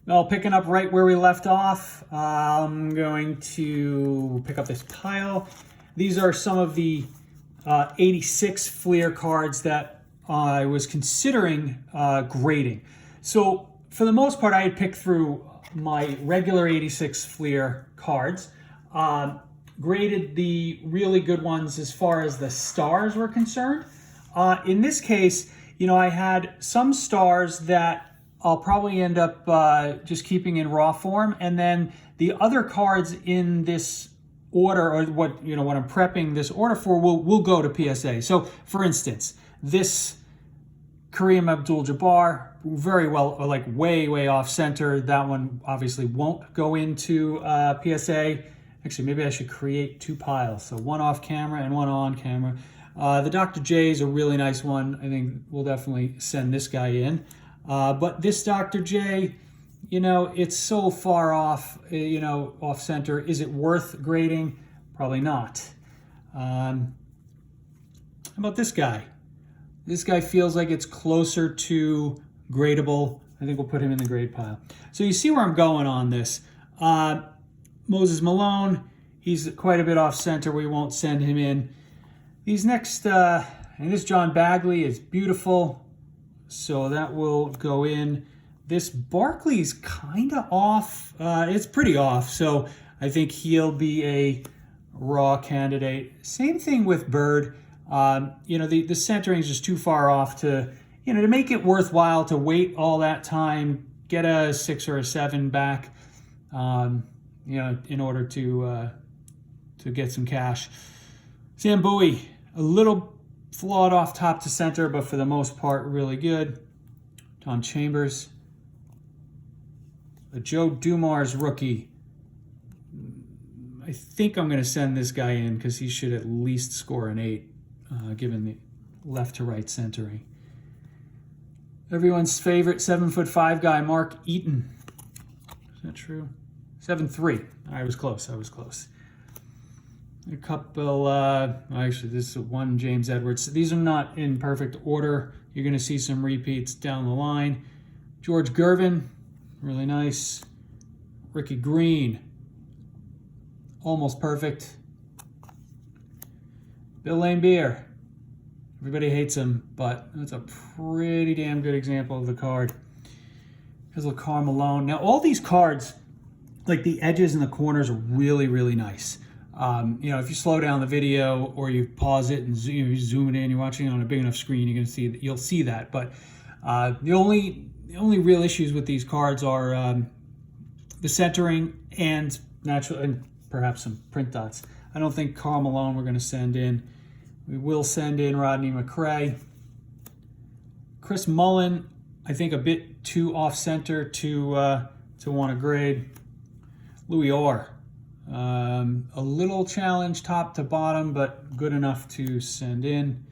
Well, picking up right where we left off, I'm going to pick up this pile. These are some of the 86 Fleer cards that I was considering grading. So for the most part, I had picked through my regular 86 Fleer cards, graded the really good ones as far as the stars were concerned. In this case, I had some stars that I'll probably end up just keeping in raw form, and then the other cards in this order, or what I'm prepping this order for, will go to PSA. So, for instance, this Kareem Abdul-Jabbar, very well, like way off center. That one obviously won't go into PSA. Actually, maybe I should create two piles. So one off camera and one on camera. The Dr. J is a really nice one. I think we'll definitely send this guy in. But this Dr. J, it's so far off, off center. Is it worth grading? Probably not. How about this guy? This guy feels like it's closer to gradable. I think we'll put him in the grade pile. So you see where I'm going on this. Moses Malone, he's quite a bit off center. We won't send him in. These next, and this John Bagley is beautiful. So that will go in. This Barkley's kind of off. It's pretty off. So I think he'll be a raw candidate. Same thing with Bird. The centering is just too far off to make it worthwhile to wait all that time, get a 6 or a 7 back, in order to get some cash. Sam Bowie, a little flawed off top to center, but for the most part, really good. Tom Chambers. A Joe Dumars rookie. I think I'm going to send this guy in because he should at least score an 8, given the left to right centering. Everyone's favorite 7'5" guy, Mark Eaton. Is that true? 7'3". I was close. A couple, actually, this is one James Edwards. These are not in perfect order. You're going to see some repeats down the line. George Gervin, really nice. Ricky Green, almost perfect. Bill Laimbeer, everybody hates him, but that's a pretty damn good example of the card. Here's Karl Malone. Now, all these cards, like the edges and the corners, are really nice. If you slow down the video or you pause it and you zoom it in, you're watching it on a big enough screen, you'll see that. But the only real issues with these cards are the centering and perhaps some print dots. I don't think Karl Malone we're going to send in. We will send in Rodney McRae. Chris Mullen, I think a bit too off center to want to grade. Louis Orr. A little challenge top to bottom, but good enough to send in.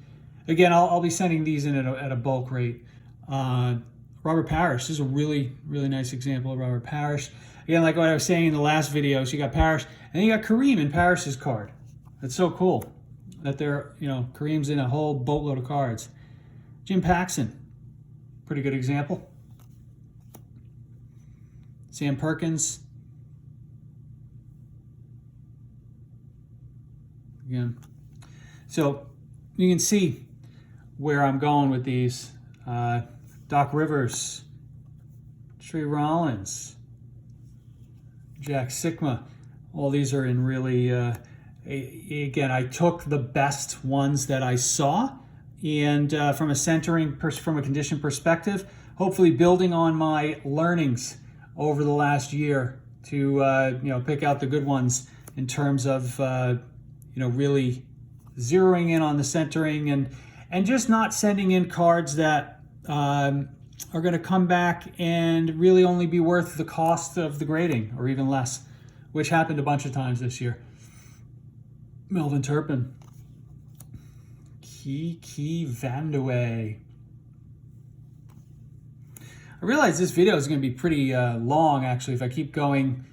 Again, I'll be sending these in at a bulk rate. Robert Parrish, this is a really nice example of Robert Parrish. Again, like what I was saying in the last video, so you got Parrish, and then you got Kareem in Parrish's card. That's so cool that Kareem's in a whole boatload of cards. Jim Paxson, pretty good example. Sam Perkins. Again. So you can see where I'm going with these. Doc Rivers, Tree Rollins, Jack Sikma. All these are in really, again, I took the best ones that I saw, and from a centering, from a condition perspective, hopefully building on my learnings over the last year to, pick out the good ones in terms of, really zeroing in on the centering and just not sending in cards that are going to come back and really only be worth the cost of the grading or even less, which happened a bunch of times this year. Melvin Turpin. Kiki Vandeweghe. I realize this video is going to be pretty long, actually, if I keep going,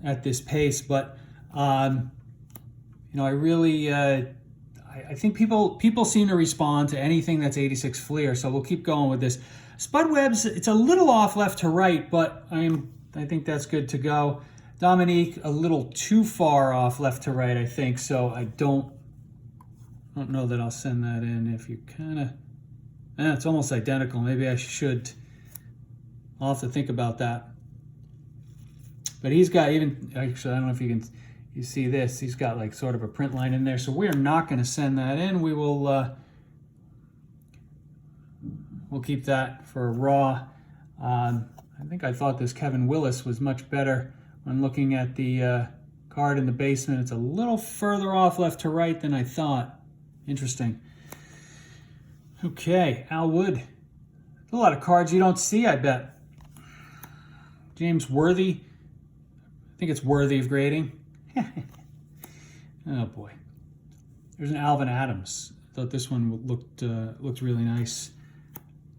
at this pace, but I really, I think people seem to respond to anything that's 86 Fleer, so we'll keep going with this. Spud Webb's, it's a little off left to right, but I think that's good to go. Dominique, a little too far off left to right, I think, so I don't know that I'll send that in. If you kind of, it's almost identical. Maybe I should. I'll have to think about that. But he's got even, actually, I don't know if you see this, he's got like sort of a print line in there, so we're not going to send that in. We will, we'll keep that for a raw. I think I thought this Kevin Willis was much better when looking at the card in the basement. It's a little further off left to right than I thought. Interesting. Okay, Al Wood. A lot of cards you don't see, I bet. James Worthy. I think it's worthy of grading. Oh boy. There's an Alvin Adams. I thought this one looked really nice.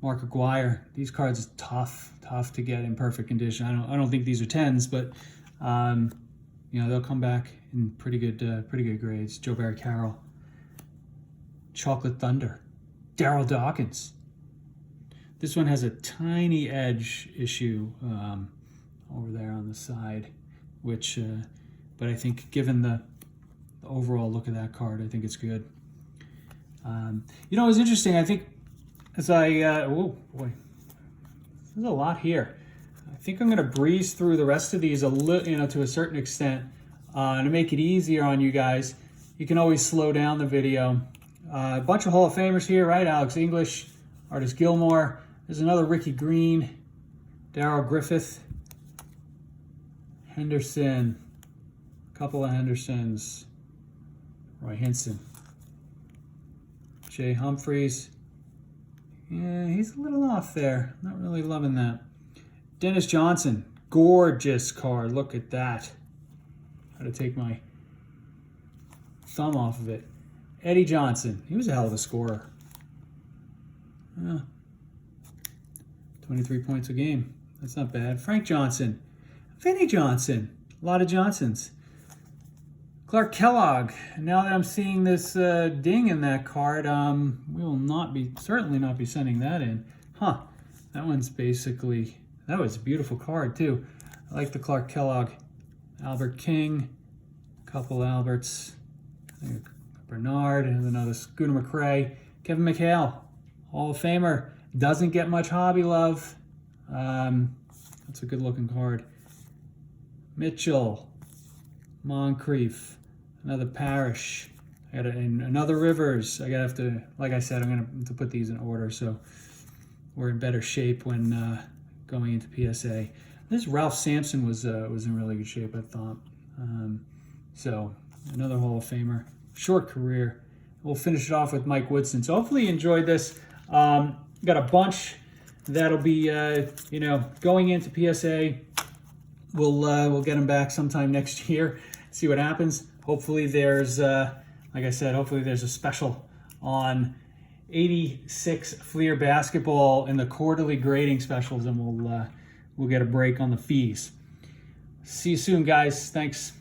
Mark Aguirre. These cards are tough to get in perfect condition. I don't think these are 10s, but you know, they'll come back in pretty good grades. Joe Barry Carroll. Chocolate Thunder. Darryl Dawkins. This one has a tiny edge issue over there on the side, which, but I think given the overall look of that card, I think it's good. You know, it was interesting. I think as oh boy, there's a lot here. I think I'm going to breeze through the rest of these a little, you know, to a certain extent, to make it easier on you guys. You can always slow down the video. A bunch of Hall of Famers here, right? Alex English, Artis Gilmore. There's another Ricky Green, Darrell Griffith, Henderson, a couple of Hendersons, Roy Hinson, Jay Humphreys. Yeah, he's a little off there. Not really loving that. Dennis Johnson, gorgeous card. Look at that. Got to take my thumb off of it. Eddie Johnson, he was a hell of a scorer. Yeah. 23 points a game. That's not bad. Frank Johnson, Vinnie Johnson, a lot of Johnsons. Clark Kellogg. Now that I'm seeing this ding in that card, we will certainly not be sending that in. Huh? That one's basically, that was a beautiful card too. I like the Clark Kellogg. Albert King, a couple Alberts. I think Bernard, and another Scooter McRae. Kevin McHale, Hall of Famer. Doesn't get much hobby love. That's a good looking card. Mitchell, Moncrief, another Parrish. Another Rivers. I gotta have to, like I said, I'm gonna have to put these in order so we're in better shape when going into PSA. This Ralph Sampson was in really good shape, I thought. So another Hall of Famer. Short career. We'll finish it off with Mike Woodson. So hopefully you enjoyed this. Got a bunch that'll be you know, going into PSA. We'll get them back sometime next year. See what happens. Hopefully there's like I said, hopefully there's a special on 86 Fleer basketball in the quarterly grading specials, and we'll get a break on the fees. See you soon, guys. Thanks.